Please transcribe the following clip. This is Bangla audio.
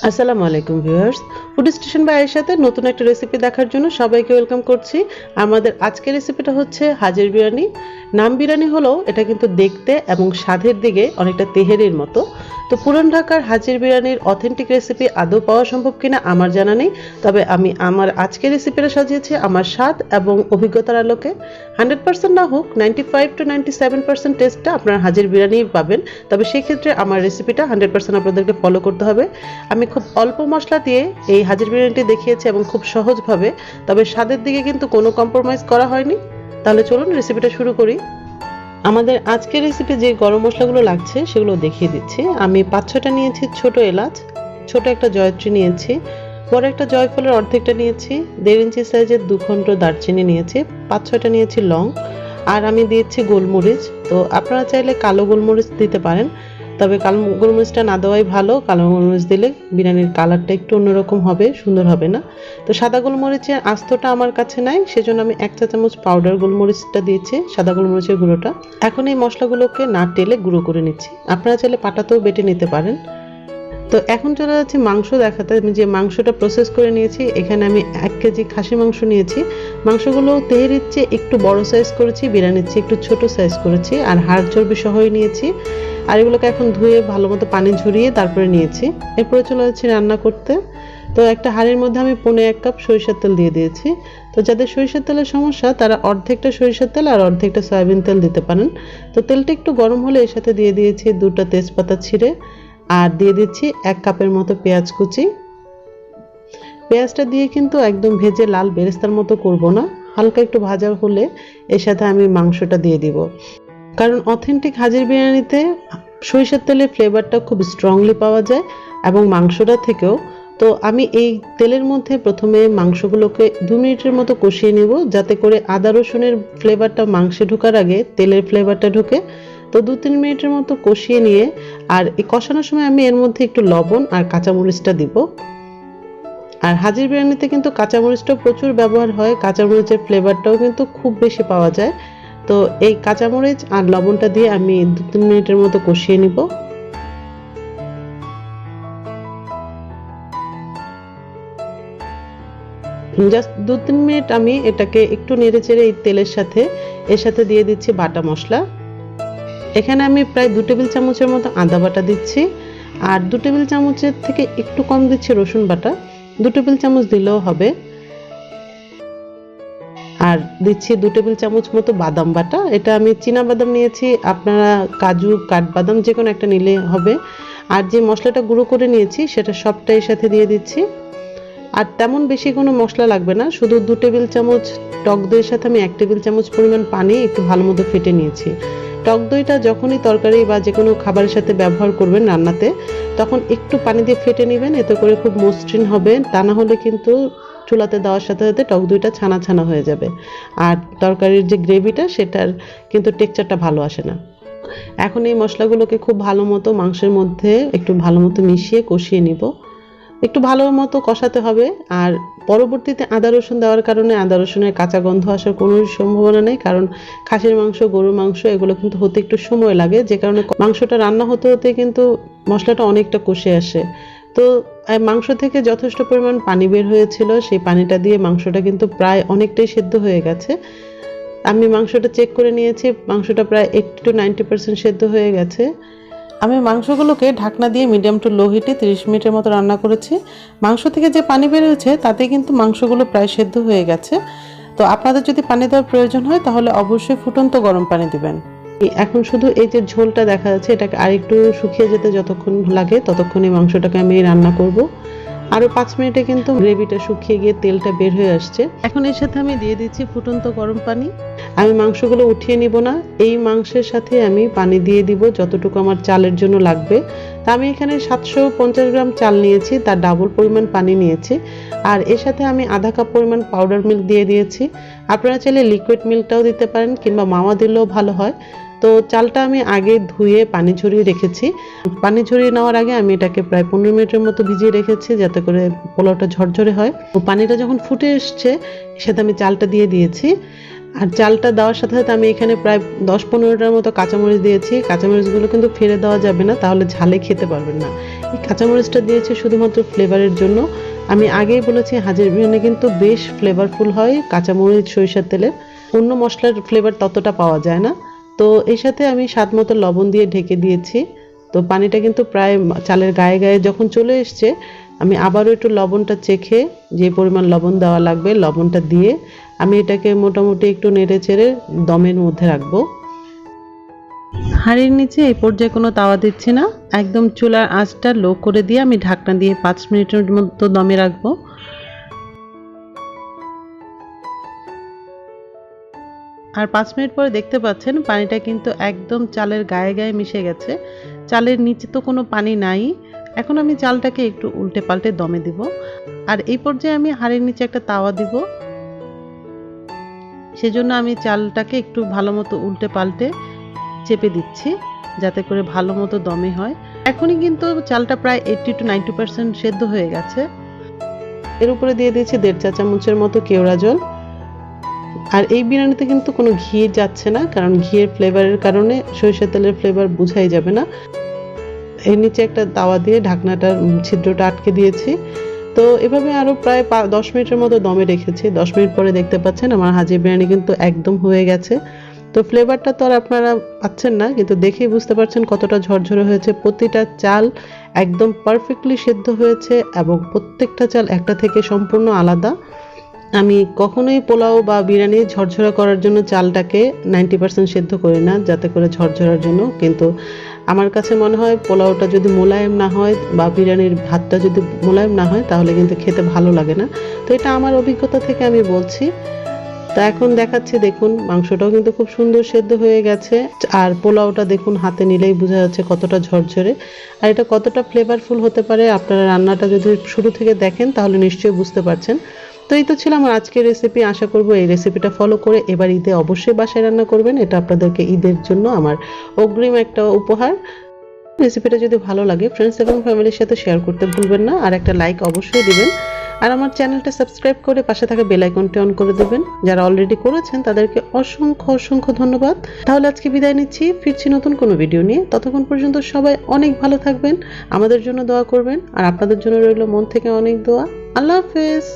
আসসালামু আলাইকুম ভিউয়ার্স, ফুড স্টেশন বাই আয়েশাতে নতুন একটা রেসিপি দেখার জন্য সবাইকে ওয়েলকাম করছি। আমাদের আজকের রেসিপিটা হচ্ছে হাজির বিরিয়ানি। নাম বিরিয়ানি হলেও এটা কিন্তু দেখতে এবং স্বাদের দিকে অনেকটা তেহেরির মতো। তো পুরান ঢাকার হাজির বিরিয়ানির অথেন্টিক রেসিপি আদৌ পাওয়া সম্ভব কিনা আমার জানা নেই, তবে আমি আমার আজকের রেসিপিটা সাজিয়েছি আমার স্বাদ এবং অভিজ্ঞতার আলোকে। 100% না হোক, 95 to 97% টেস্টটা আপনারা হাজির বিরিয়ানি পাবেন, তবে সেই ক্ষেত্রে আমার রেসিপিটা 100% আপনাদেরকে ফলো করতে হবে। আমি খুব অল্প মশলা দিয়ে এই হাজির বিরিয়ানিটি দেখিয়েছি এবং খুব সহজভাবে, তবে স্বাদের দিকে কিন্তু কোনো কম্প্রোমাইজ করা হয়নি। তাহলে চলুন রেসিপিটা শুরু করি। আমাদের আজকের রেসিপি যে গরম মশলাগুলো লাগছে সেগুলো দেখিয়ে দিচ্ছি। আমি 5-6টা নিয়েছি ছোট এলাচ, ছোট একটা জয়ত্রী নিয়েছি, বড় একটা জয়ফলের অর্ধেকটা নিয়েছি, 1.5 ইঞ্চি সাইজের 2 খণ্ড দারচিনি নিয়েছি, 5-6টা নিয়েছি লং, আর আমি দিয়েছি গোলমরিচ। তো আপনারা চাইলে কালো গোলমরিচ দিতে পারেন, তবে কালো গোলমরিচটা না দেওয়াই ভালো। কালো গোলমরিচ দিলে বিরিয়ানির কালারটা একটু অন্যরকম হবে, সুন্দর হবে না। তো সাদা গোলমরিচের আস্তটা আমার কাছে নাই, সেজন্য আমি 1 চা চামচ পাউডার গোলমরিচটা দিয়েছি, সাদা গোলমরিচের গুঁড়োটা। এখন এই মশলাগুলোকে না টেলে গুঁড়ো করে নিচ্ছি, আপনারা চাইলে পাটাতেও বেটে নিতে পারেন। তো এখন চলে যাচ্ছে মাংস দেখাতে। আমি যে মাংসটা প্রসেস করে নিয়েছি, এখানে আমি 1 কেজি খাসি মাংস নিয়েছি। মাংসগুলো তেহেরির চেয়ে একটু বড় সাইজ করেছি, বিরিয়ানির চেয়ে একটু ছোট সাইজ করেছি, আর হাড় চর্বি সহই নিয়েছি। আর এগুলোকে এখন ধুয়ে ভালো মতো পানি ঝরিয়ে তারপরে নিয়েছি। এরপরে চলে যাচ্ছি রান্না করতে। তো একটা হাঁড়ির মধ্যে আমি 1.5 কাপ সরিষার তেল দিয়ে দিয়েছি। তো যাদের সরিষার তেলের সমস্যা তারা অর্ধেকটা সরিষার তেল আর অর্ধেকটা সয়াবিন তেল দিতে পারেন। তো তেলটা একটু গরম হলে এর সাথে দিয়ে দিয়েছি 2টা তেজপাতা ছিঁড়ে, আর দিয়ে দিচ্ছি 1 কাপের মতো পেঁয়াজ কুচি। পেঁয়াজটা দিয়ে কিন্তু একদম ভেজে লাল বেরেস্তার মতো করব না, হালকা একটু ভাজা হলে এর সাথে আমি মাংসটা দিয়ে দিব। কারণ অথেন্টিক হাজির বিরিয়ানিতে সরিষার তেলের ফ্লেভারটা খুব স্ট্রংলি পাওয়া যায় এবং মাংসটা থেকেও। তো আমি এই তেলের মধ্যে প্রথমে মাংসগুলোকে 2 মিনিটের মতো কষিয়ে নেব, যাতে করে আদা রসুনের ফ্লেভারটা মাংসে ঢোকার আগে তেলের ফ্লেভারটা ঢোকে। তো 2-3 মিনিটের মতো কষিয়ে নিয়ে, আর এই কষানোর সময় আমি এর মধ্যে একটু লবণ আর কাঁচামরিচটা দিব। আর হাজির বিরিয়ানিতে কিন্তু কাঁচামরিচটাও প্রচুর ব্যবহার হয়, কাঁচামরিচের ফ্লেভারটাও কিন্তু খুব বেশি পাওয়া যায়। তো এই কাঁচামরিচ আর লবণটা দিয়ে আমি 2-3 মিনিটের মতো কষিয়ে নিব। জাস্ট 2-3 মিনিট আমি এটাকে একটু নেড়েচেড়ে এই তেলের সাথে এর সাথে দিয়ে দিচ্ছি বাটা মশলা। এখানে আমি প্রায় 2 টেবিল চামচের মতো আদা বাটা দিচ্ছি, আর 2 টেবিল চামচের থেকে একটু কম দিচ্ছি রসুন বাটা, 2 টেবিল চামচ দিলেও হবে। আর দিচ্ছি 2 টেবিল চামচ মতো বাদাম বাটা। এটা আমি চীনা বাদাম নিয়েছি, আপনারা কাজু কাঠবাদাম যে কোনো একটা নিলে হবে। আর যে মশলাটা গুঁড়ো করে নিয়েছি সেটা সবটাই এর সাথে দিয়ে দিচ্ছি। আর তেমন বেশি কোনো মশলা লাগবে না, শুধু 2 টেবিল চামচ টক দইয়ের সাথে আমি 1 টেবিল চামচ পরিমাণ পানি একটু ভালো মতো ফেটে নিয়েছি। টক দইটা যখনই তরকারি বা যে কোনো খাবারের সাথে ব্যবহার করবেন রান্নাতে, তখন একটু পানি দিয়ে ফেটে নেবেন, এতে করে খুব মসৃণ হবে। তা না হলে কিন্তু চুলাতে দেওয়ার সাথে সাথে টক দইটা ছানা ছানা হয়ে যাবে, আর তরকারির যে গ্রেভিটা সেটার কিন্তু টেক্সচারটা ভালো আসে না। এখন এই মশলাগুলোকে খুব ভালো মতো মাংসের মধ্যে একটু ভালো মতো মিশিয়ে কষিয়ে নিব, একটু ভালো মতো কষাতে হবে। আর পরবর্তীতে আদা রসুন দেওয়ার কারণে আদা রসুনের কাঁচা গন্ধ আসার কোনো সম্ভাবনা নেই, কারণ খাসির মাংস, গরুর মাংস এগুলো কিন্তু হতে একটু সময় লাগে, যে কারণে মাংসটা রান্না হতে হতে কিন্তু মশলাটা অনেকটা কষে আসে। তো মাংস থেকে যথেষ্ট পরিমাণ পানি বের হয়েছিল, সেই পানিটা দিয়ে মাংসটা কিন্তু প্রায় অনেকটাই সেদ্ধ হয়ে গেছে। আমি মাংসটা চেক করে নিয়েছি, মাংসটা প্রায় 80 to 90% সেদ্ধ হয়ে গেছে। আমি মাংসগুলোকে ঢাকনা দিয়ে মিডিয়াম টু লো হিটে 30 মিনিটের মতো রান্না করেছি। মাংস থেকে যে পানি বের হয়েছে তাতে কিন্তু মাংসগুলো প্রায় সেদ্ধ হয়ে গেছে। তো আপনাদের যদি পানি দেওয়ার প্রয়োজন হয় তাহলে অবশ্যই ফুটন্ত গরম পানি দিবেন। এখন শুধু এই যে ঝোলটা দেখা যাচ্ছে, এটাকে আরেকটু শুকিয়ে যেতে যতক্ষণ লাগে ততক্ষণ এই মাংসটাকে আমি রান্না করব। আরও 5 মিনিটে কিন্তু গ্রেভিটা শুকিয়ে গিয়ে তেলটা বের হয়ে আসছে। এখন এর সাথে আমি দিয়ে দিচ্ছি ফুটন্ত গরম পানি। আমি মাংসগুলো উঠিয়ে নিব না, এই মাংসের সাথে আমি পানি দিয়ে দিব যতটুকু আমার চালের জন্য লাগবে। তা আমি এখানে 750 গ্রাম চাল নিয়েছি, তার ডাবল পরিমাণ পানি নিয়েছি। আর এর সাথে আমি আধা কাপ পরিমাণ পাউডার মিল্ক দিয়ে দিয়েছি। আপনারা চাইলে লিকুইড মিল্কটাও দিতে পারেন, কিংবা মাওয়া দিলেও ভালো হয়। তো চালটা আমি আগে ধুয়ে পানি ঝরিয়ে রেখেছি। পানি ঝরিয়ে নেওয়ার আগে আমি এটাকে প্রায় 15 মিনিটের মতো ভিজিয়ে রেখেছি, যাতে করে পোলাওটা ঝরঝরে হয়। তো পানিটা যখন ফুটে এসছে সেটা আমি চালটা দিয়ে দিয়েছি। আর চালটা দেওয়ার সাথে সাথে আমি এখানে প্রায় 10-15টার মতো কাঁচামরিচ দিয়েছি। কাঁচামরিচগুলো কিন্তু ফেলে দেওয়া যাবে না, তাহলে ঝালে খেতে পারবেন না। এই কাঁচামরিচটা দিয়েছি শুধুমাত্র ফ্লেভারের জন্য। আমি আগেই বলেছি হাজির বিরিয়ানি কিন্তু বেশ ফ্লেভারফুল হয় কাঁচামরিচ সরিষার তেলে, অন্য মশলার ফ্লেভার ততটা পাওয়া যায় না। তো এর সাথে আমি স্বাদ মতো লবণ দিয়ে ঢেকে দিয়েছি। তো পানিটা কিন্তু প্রায় চালের গায়ে গায়ে যখন চলে এসছে, আমি আবারও একটু লবণটা চেখে যে পরিমাণ লবণ দেওয়া লাগবে লবণটা দিয়ে আমি এটাকে মোটামুটি একটু নেড়ে চেড়ে দমের মধ্যে রাখবো। হাঁড়ির নিচে এই পর্যায়ে কোনো তাওয়া দিচ্ছি না, একদম চুলার আঁচটা লো করে দিয়ে আমি ঢাকনা দিয়ে 5 মিনিটের মতো দমে রাখবো। আর 5 মিনিট পরে দেখতে পাচ্ছেন পানিটা কিন্তু একদম চালের গায়ে গায়ে মিশে গেছে, চালের নিচে তো কোনো পানি নাই। এখন আমি চালটাকে একটু উল্টে পাল্টে দমে দিব। আর এই পর্যায়ে আমি হাঁড়ির নিচে একটা তাওয়া দিব, সেজন্য আমি চালটাকে একটু ভালো মতো উল্টে পাল্টে চেপে দিচ্ছি যাতে করে ভালো মতো দমে হয়। এখনই কিন্তু চালটা প্রায় 80-90% সেদ্ধ হয়ে গেছে। এর উপরে দিয়ে দিয়েছি 1.5 চা চামচের মতো কেওড়া জল। আর এই বিরিয়ানিতে কিন্তু কোনো ঘি যাচ্ছে না, কারণ ঘিয়ের ফ্লেভারের কারণে সরিষার তেলের ফ্লেভার বোঝাই যাবে না। এর নিচে একটা তাওয়া দিয়ে ঢাকনাটার ছিদ্রটা আটকে দিয়েছি। তো এভাবে আরও প্রায় 10 মিনিটের মতো দমে রেখেছি। 10 মিনিট পরে দেখতে পাচ্ছেন আমার হাজির বিরিয়ানি কিন্তু একদম হয়ে গেছে। তো ফ্লেভারটা তো আর আপনারা পাচ্ছেন না, কিন্তু দেখেই বুঝতে পারছেন কতটা ঝরঝরে হয়েছে। প্রতিটা চাল একদম পারফেক্টলি সেদ্ধ হয়েছে এবং প্রত্যেকটা চাল একটা থেকে সম্পূর্ণ আলাদা। আমি কখনোই পোলাও বা বিরিয়ানি ঝরঝরা করার জন্য চালটাকে 90% সেদ্ধ করি না, যাতে করে ঝরঝরার জন্য। কিন্তু আমার কাছে মনে হয় পোলাওটা যদি মোলায়েম না হয় বা বিরিয়ানির ভাতটা যদি মোলায়েম না হয় তাহলে কিন্তু খেতে ভালো লাগে না। তো এটা আমার অভিজ্ঞতা থেকে আমি বলছি। তা এখন দেখাচ্ছি, দেখুন মাংসটাও কিন্তু খুব সুন্দর সেদ্ধ হয়ে গেছে। আর পোলাওটা দেখুন হাতে নিলেই বোঝা যাচ্ছে কতটা ঝরঝরে। আর এটা কতটা ফ্লেভারফুল হতে পারে আপনারা রান্নাটা যদি শুরু থেকে দেখেন তাহলে নিশ্চয়ই বুঝতে পারছেন। তো এই তো ছিল আমার আজকের রেসিপি। আশা করব এই রেসিপিটা ফলো করে এবার ঈদে অবশ্যই বাসায় রান্না করবেন। এটা আপনাদেরকে ঈদের জন্য আমার অগ্রিম একটা উপহার। রেসিপিটা যদি ভালো লাগে ফ্রেন্ডস এবং ফ্যামিলির সাথে শেয়ার করতে ভুলবেন না, আর একটা লাইক অবশ্যই দিবেন। আর আমার চ্যানেলটা সাবস্ক্রাইব করে পাশে থাকা বেল আইকনটি অন করে দেবেন। যারা অলরেডি করেছেন তাদেরকে অসংখ্য অসংখ্য ধন্যবাদ। তাহলে আজকে বিদায় নিচ্ছি, ফিরছি নতুন কোনো ভিডিও নিয়ে। ততক্ষণ পর্যন্ত সবাই অনেক ভালো থাকবেন, আমাদের জন্য দোয়া করবেন, আর আপনাদের জন্য রইল মন থেকে অনেক দোয়া। আল্লাহ হাফেজ।